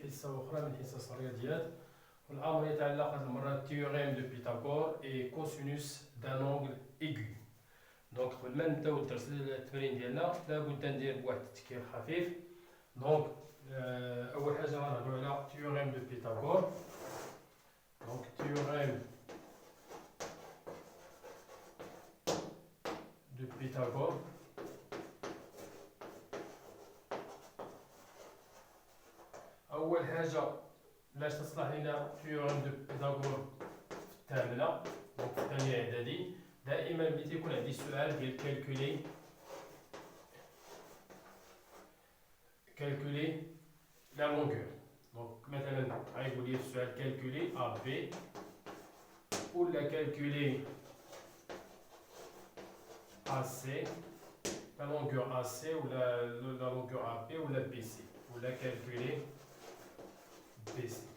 حصة أخرى من حصص الرياضيات، والأمر يتعلق هذه المرة تيوريم دو بيتاغور إي كوسينوس دان أونغل إيغو. دونك قبل ما نبداو الدرس التمرين ديالنا لابد ندير واحد التذكير خفيف. دونك أول حاجة غنهضرو على تيوريم دو بيتاغور. دونك تيوريم دو بيتاغور أول حاجة باش تصلح لنا تيوريم دو بيتاغور في الثامنة، دونك في الثانية إعدادي، دائما ملي تيكون عندي سؤال ديال كالكولي لا لونغور. دونك مثلا غايقول لي في السؤال كالكولي أ بي، ولا كالكولي أ سي، لا لونغور أ سي، ولا لا لونغور أ بي، ولا بي سي، ولا كالكولي بي سي.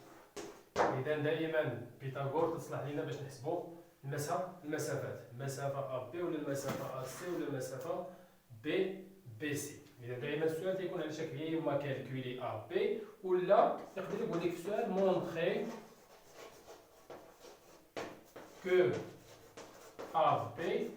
إذا دائما بيتاغور تصلح لنا باش نحسبوا المسافات، المسافة أ بي، ولا المسافة أ سي، ولا المسافة بي سي. إذا دائما السؤال تيكون على شكل يا إما كالكولي أ بي، ولا يقدر يقول لك في السؤال مونطخي كو أ بي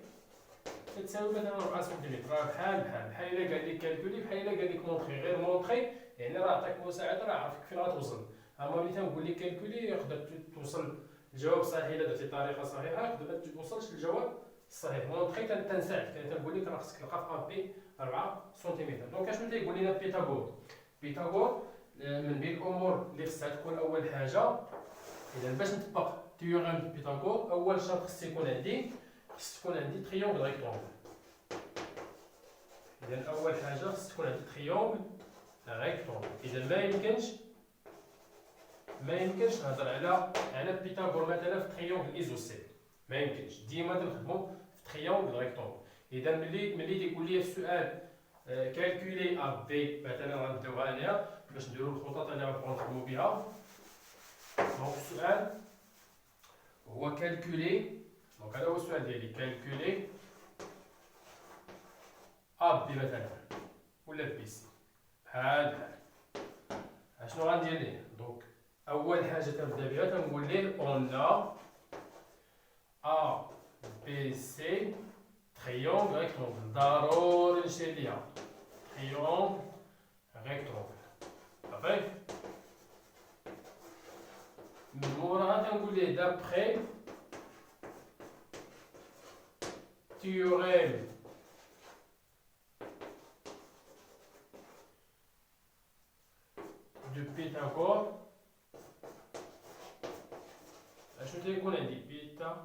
تساوي مثلا 4 سنتيمتر. راه بحال إلا قال لك كالكولي، بحال إلا قال لك مونطخي. غير مونطخي يعني راه عطاك مساعدة، راه عرفك فين غتوصل. أما ملي تنقول لك كالكولي يقدر توصل الجواب صحيح إلا درتي طريقة صحيحة، يقدر ما توصلش للجواب الصحيح. مونطخي تنساعدك، يعني تنقول لك راه خصك تلقى في أ بي 4 سنتيمتر. دونك اشنو تيقول لنا بيتاغور من بين الامور اللي خصها تكون اول حاجه. اذا باش نطبق تيوريم بيتاغور اول شرط خص تكون عندي تريونغل ريكتونغل. اذا اول حاجه خص تكون عندي تريونغل ريكتونغل. اذا ما يمكنش نهضر على بيتاغور مثلا في تريونغل ايزوسيل، ما يمكنش. ديما تنخدموا في تريونغل ريكتونغل. اذا ملي تيقول لي السؤال كالكولي أ بي، مثلا غنبداوها هنايا باش نديرو الخطط اللي غنبقاو نخدمو بها. دونك السؤال هو كالكولي، دونك هذا هو السؤال ديالي، كالكولي أ بي مثلا، ولا بي سي، بحال اشنو غندير ليه؟ دونك أول حاجة تنبدا بها تنقول ليه أون أ بي سي تريونغل ريكتونغل. ضروري نشير ليها تريونغل ريكتونغل، صافي. من موراها تنقول ليه دابخي تيوريم دو بيتاغور. اشنو تيكون عندي بيتاغور؟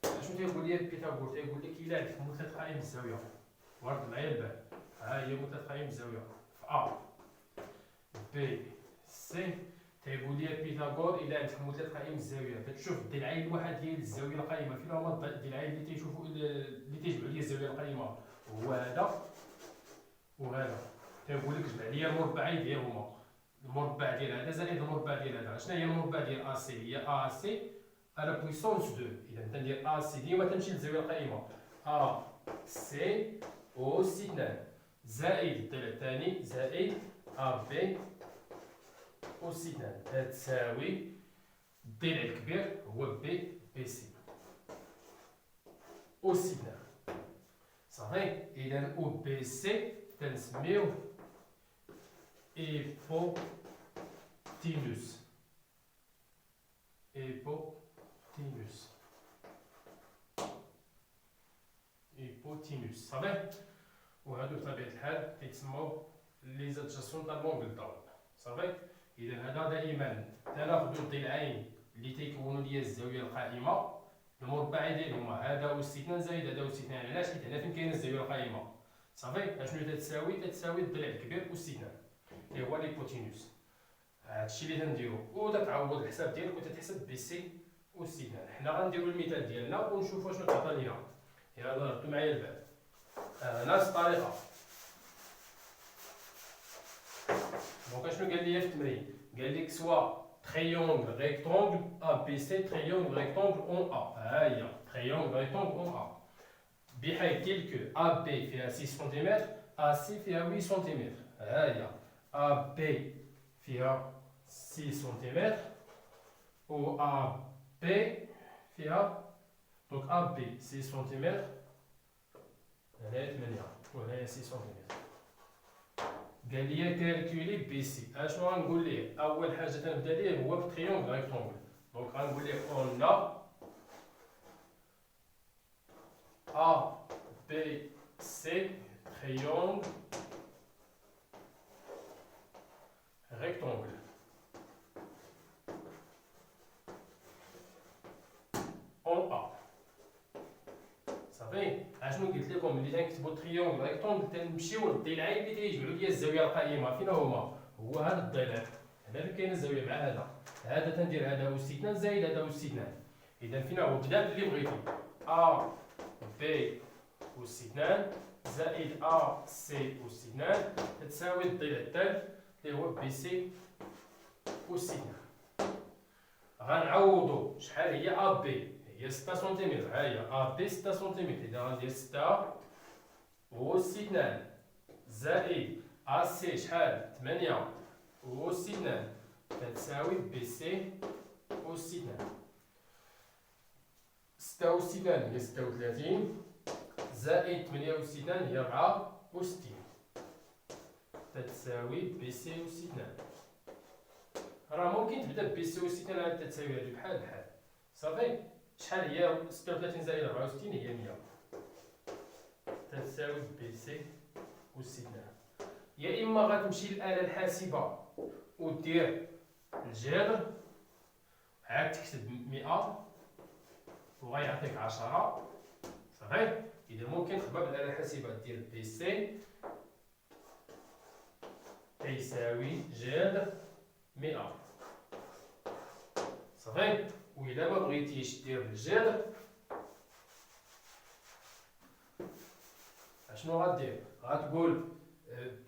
اشنو تيقول لي بيتاغور؟ تيقول لك إلا عندك مثلث قائم بالزاوية، ورد معايا البال، ها هي مثلث قائم بالزاوية في أ بي سي. تيقول لي بيتاغور إلا عندك مثلث قائم بالزاوية تشوف الضلعين الواحد ديال الزاوية القائمة، فين هما الضلعين اللي تيشوفوا اللي تيجمعوا لي الزاوية القائمة؟ هو هذا وهذا. تيقول لك جمع لي المربعين ديالهما، المربع ديال هذا زائد المربع ديال هذا. شنو هي المربع ديال أ سي؟ هي أ سي على بويسونس 2. إذا تندير أ سي ديما تمشي للزاوية القائمة، أ سي أوس 2 زائد الضلع الثاني زائد أ بي أوس 2. تساوي الضلع الكبير هو بي سي أوس 2، صافي. إذا أو بي سي تنسميوه إيبوتينوس، صافي. وهادو بطبيعة الحال كيتسموا لي زادجاسيون تاع لونغل دون، صافي. إذا هذا دائما تناخدو الضلعين اللي تيكونوا ليا الزاوية القائمة، المربعين ديالهما هذا أس 2 زائد هذا أس 2. علاش؟ حيت هنا فين كاينه الزاوية القائمة، صافي. اشنو تتساوي الضلع الكبير أس 2 اللي هو ليبوتينوس. هادشي اللي تنديرو، وتتعوض الحساب ديالك وتتحسب بي سي أس 2. حنا غنديرو المثال ديالنا ونشوفو شنو تعطى لينا. يلا ردوا معايا البال. نفس الطريقة. دونك اشنو قال لي في التمرين؟ قال لك سوا تريونغل ريكتونغل أ بي سي تريونغل ريكتونغل أون أ. ها هي تريونغل ريكتونغل أون أ، بحيث تلك أ بي فيها 6 سنتيمتر، أ سي فيها 8 سنتيمتر. ها هي ا بي فيها 6 سنتيمتر و ا بي فيها دونك ا بي 6 سنتيمتر هنايا 8 وهنايا 6 سنتيمتر. قال لي كالكولي بي سي. اشنو غنقول ليه؟ اول حاجه تنبدا ليه هو بتريونغل ريكتونغل. دونك غنقول ليه اون ا بي سي triangle rectangle en A. صافي. اشنو قلت لكم ملي تنكتبوا تريونغل ريكتونغل تنمشيو للضلعين اللي تيجمعوا ليا الزاويه القائمه. فين هما؟ هو هذا الضلع، هذا اللي كاين الزاويه مع هذا تندير هذا أس 2 زائد هذا أس 2. اذا فين هو؟ بدا باللي بغيتي ا بي أس 2 زائد ا سي أس 2 تساوي الضلع الثالث اللي هو بي سي أس 2. غنعوضو شحال هي ا بي؟ هي 6 سنتيمتر. ها هي ا بي 6 سنتيمتر. اذا غندير 6 أس 2 زائد ا سي شحال؟ 8 أس 2 تساوي بي سي أس 2. 6 أس 2 هي 36 زائد 8 أس 2 هي 64 تتساوي بي سي أس 2. راه ممكن تبدا بي سي أس 2 عاد تتساوي هادو بحال بحال. صافي. شحال هي 36 زائد 64 هي 100 تتساوي بي سي أس 2. يا اما غتمشي للآلة الحاسبة ودير الجذر عاد تكتب 100 وغيعطيك 10. صافي. إذا ممكن تخدمها بالآلة الحاسبة دير بي سي يساوي جذر 100. صافي. وإلا ما بغيتيش دير بالجذر اشنو غدير؟ غتقول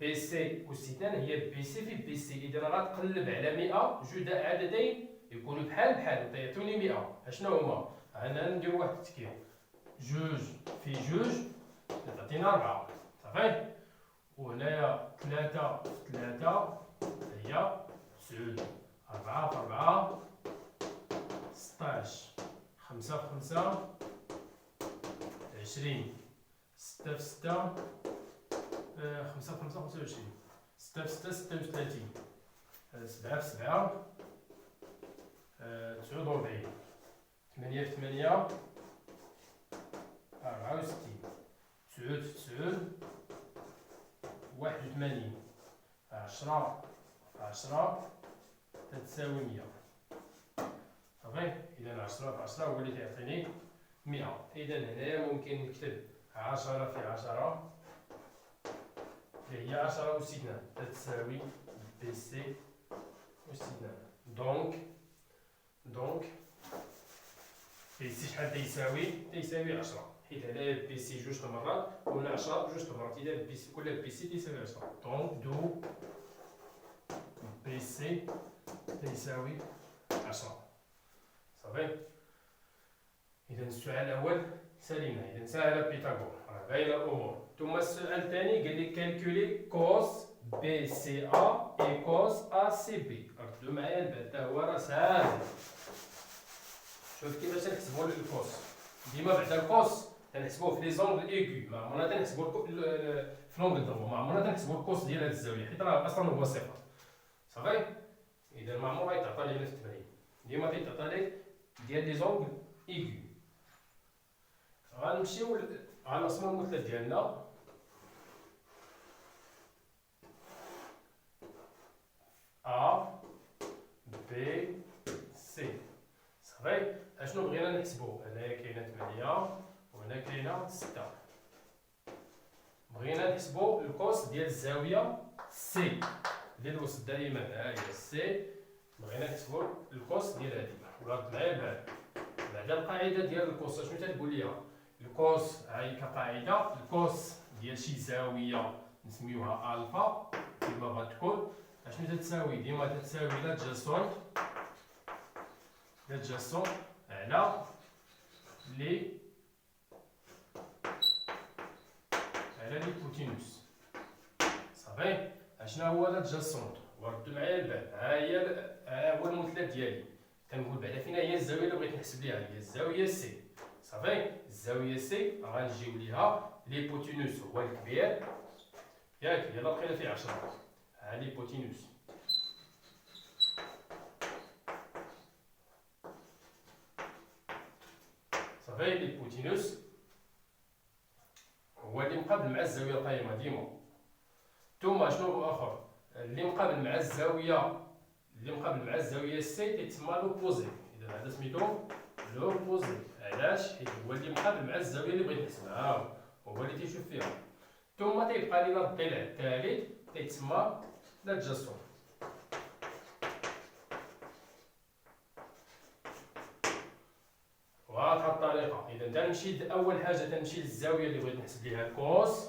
بي سي أس 2 هي بي سي في بي سي. إذا غتقلب على 100 جوج عددين يكونوا بحال بحال وتعطوني 100. اشنو هما؟ أنا ندير واحد التكير جوج في جوج تعطينا 4. صافي. وهنايا 3 في 3 هي 9. 4 في 4 16. 5 في 5 20. 6 في 6 5 في 5 25. 6 في 6 36. 7 في 7 49. 8 في 8 64. 9 في 9 81. 10 في 10 تتساوي 100. صافي. إذا 10 في 10 هو اللي تعطيني 100. إذا هنايا ممكن نكتب 10 في 10 هي 10 أس 2 تتساوي بي سي أس 2. دونك بي سي شحال تيساوي 10 حيت هنايا بي سي جوج مرات وهنا 10 جوج مرات. إذا بي سي كل بي سي تيساوي 10. دونك دو بي سي تيساوي 10. صافي. إذا السؤال الأول سالينا. إذا سهل بيتاغور راه باينة الأمور. ثم السؤال الثاني قال لي كالكولي كوس بي سي أ إي كوس أ سي بي. ردوا معايا البال حتى هو راه ساهل. شوف كيفاش تنحسبوا الكوس. ديما بعد الكوس تنحسبوه في لي زونغل ايغو. ما عمرنا تنحسبوا في لونغل درو. ما عمرنا تنحسبوا الكوس ديال هاد الزاوية حيت راه أصلا هو صفر. صافي. إذا ما عمر غيتعطى لينا في التمرين. ديما تيتعطى لك ديال لي زونغل ايغو. غنمشيو على الأسماء المثلى ديالنا. أ بي سي. صافي. اشنو بغينا نحسبو؟ هنايا كاينه 8 وهنا كاينه 6. بغينا نحسبو الكوس ديال الزاويه سي اللي الوسط دائما. ها هي سي. بغينا نحسبو الكوس ديال هادي. ورد معايا البال بعد القاعده ديال الكوس اشنو تتقول لي؟ الكوس هاي كقاعده الكوس ديال شي زاويه نسميوها الفا كما غتكون اشنو تتساوي؟ ديما تتساوي لا تجسم على لي كوتينوس. صافي. اشنا هو لادجاسونت؟ وردوا معايا البال. ها هو المثلث ديالي. كنقول بعدا فينا هي الزاويه اللي بغيت نحسب ليها، هي الزاويه سي. صافي، الزاويه سي غنجيو ليها ليبوتينوس هو الكبير، ياك يلا بقينا فيه 10. ها ليبوتينوس صافي. ليبوتينوس هو اللي مقابل مع الزاويه القائمه ديما. ثم شنو هو اخر اللي مقابل مع الزاويه سي تيتسمى لوبوزي. اذا هذا سميتو لوبوزي. علاش؟ حيت هو اللي مقابل مع الزاويه اللي بغيت نحسبها، هو اللي تيشوف فيها. ثم تيبقى لينا الضلع الثالث تيتسمى لادجاسون. بهذه الطريقه. اذا تنمشي اول حاجه تنمشي للزاويه اللي بغيت نحسب ليها الكوس.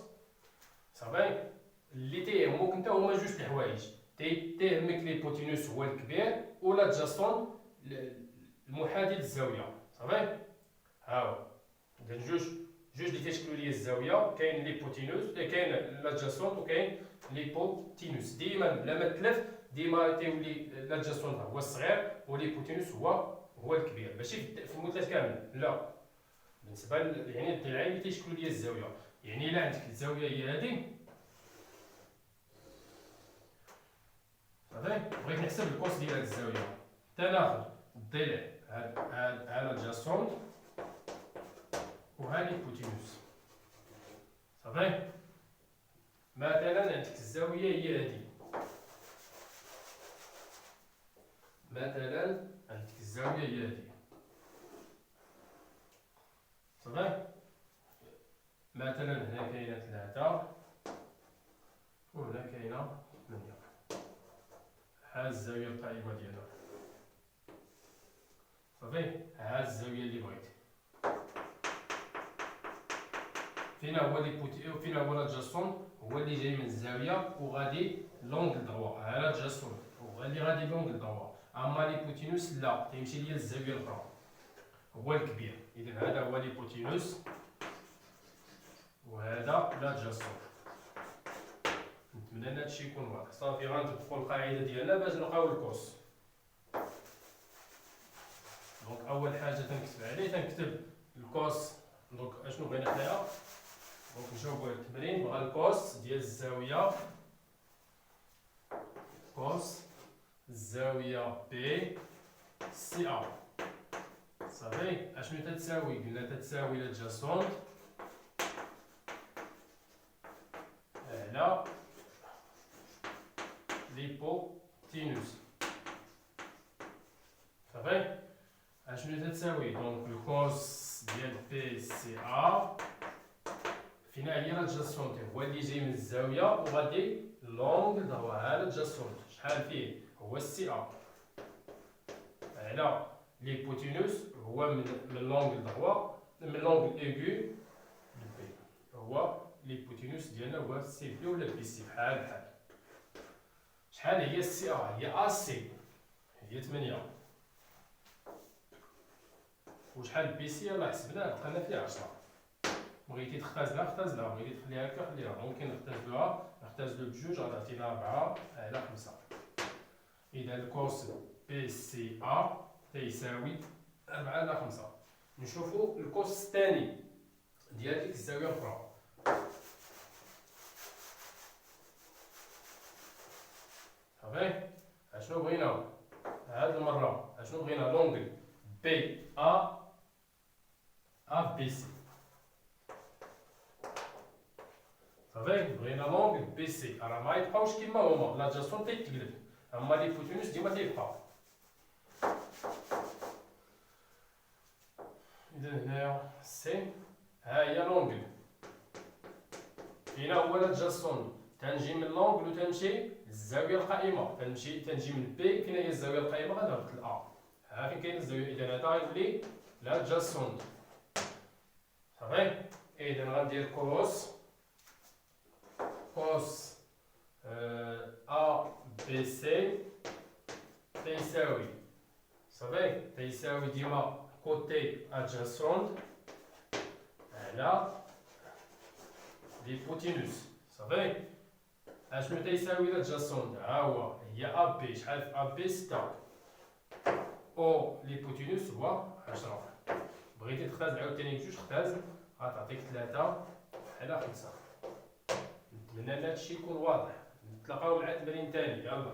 صافي، اللي تيهموك انت هما جوج د الحوايج. تيهمك ليبوتينوس هو الكبير ولادجاسون المحاذي للزاويه. صافي، ها هو. اذا جوج اللي تيشكلوا لي الزاويه، كاين ليبوتينوس، كاين لادجاسون وكاين ليبوتينوس. ديما بلا ما تلف، ديما تيولي لادجاسون هو الصغير وليبوتينوس هو الكبير. ماشي في المثلث كامل، لا. بالنسبه يعني الضلعين اللي تيشكلوا لي الزاويه، يعني الا عندك الزاويه هي هذه، صافي، بغيت نحسب الكوس ديال هاد الزاويه، تناخذ الضلع ها لادجاسون وها ليبوتينوس. صافي، مثلا عندك الزاويه هي هذه، صافي. مثلا هنا كاينه 3 وهنا كاينه 8. ها الزاويه القائمه ديالنا. صافي، ها الزاويه اللي بغيت. فينا هو لادجاسون، هو اللي جاي من الزاويه وغادي لونغل دروا. ها لادجاسون هو اللي غادي لونغل دروا. اما ليبوتينوس لا، تيمشي ليا الزاويه الاخرى، هو الكبير. اذا هذا هو ليبوتينوس وهذا لادجاسون. نتمنى ان هادشي يكون واضح. صافي، غنطبقوا القاعده ديالنا باش نلقاو الكوس. دونك اول حاجه تنكتب عليه، تنكتب الكوس. دونك اشنو بغينا حنايا؟ دونك نجاوبوا على التمرين. بغا الكوس ديال الزاويه، كوس الزاويه بي سي ا. صافي، اشنو تتساوي؟ قلنا تتساوي لادجاسون على ليبوتينوس. صافي، اشنو تتساوي؟ دونك الكوس ديال بي سي ا فينا هي لادجاسون، هو اللي جاي من الزاويه وغادي لونغ دروا. ها لادجاسون شحال فيه؟ هو سي ا على ليبوتينوس هو من لونغ دروا، من لونغ ايغو بي. هو ليبوتينوس ديالنا هو سي بي ولا بي سي، بحال. شحال هي السي ا؟ هي ا سي، هي 8. وشحال بي سي؟ يلاه حسبناه بقى لنا فيه 10. بغيتي تختازلها اختازلها، بغيتي تخليها هكا خليها. ممكن نختازلو بجوج، غتعطينا 4 على 5. اذا الكوس بي سي ا تيساوي 4 على 5. نشوفو الكوس الثاني ديال ديك الزاويه الاخرى. صافي، اشنو بغينا هاد المره؟ اشنو بغينا؟ لونغل بي ا بي سي. صافي، بغينا لونغل بي سي. راه ما يبقاوش كيما هما، لادجاسون تيتقلب، اما ليبوتينوس ديما تيبقى. اذا هنايا سي، ها هي لونغل. فينا هو لادجاسون، تنجي من لونغل وتنمشي للزاويه القائمه. تنجي من بي، فين هي الزاويه القائمه؟ غنهبط لأ. ها فين كاين الزاويه. اذا هذا غيولي لادجاسون. صافي، اذا غندير كوس ا بي سي تيساوي، صافي، تيساوي ديما كوتي ادجاسون على ليبوتينوس. صافي، اشنو تيساوي إلا جا السوندا؟ ها هو هي أ بي، شحال في أ بي؟ 6. أو ليبوتينوس هو 10. بغيتي تختاز عاوتاني بجوج اختاز، غتعطيك 3 على 5. نتمنى ان هادشي يكون واضح. نتلاقاو مع تمرين تاني، يلا.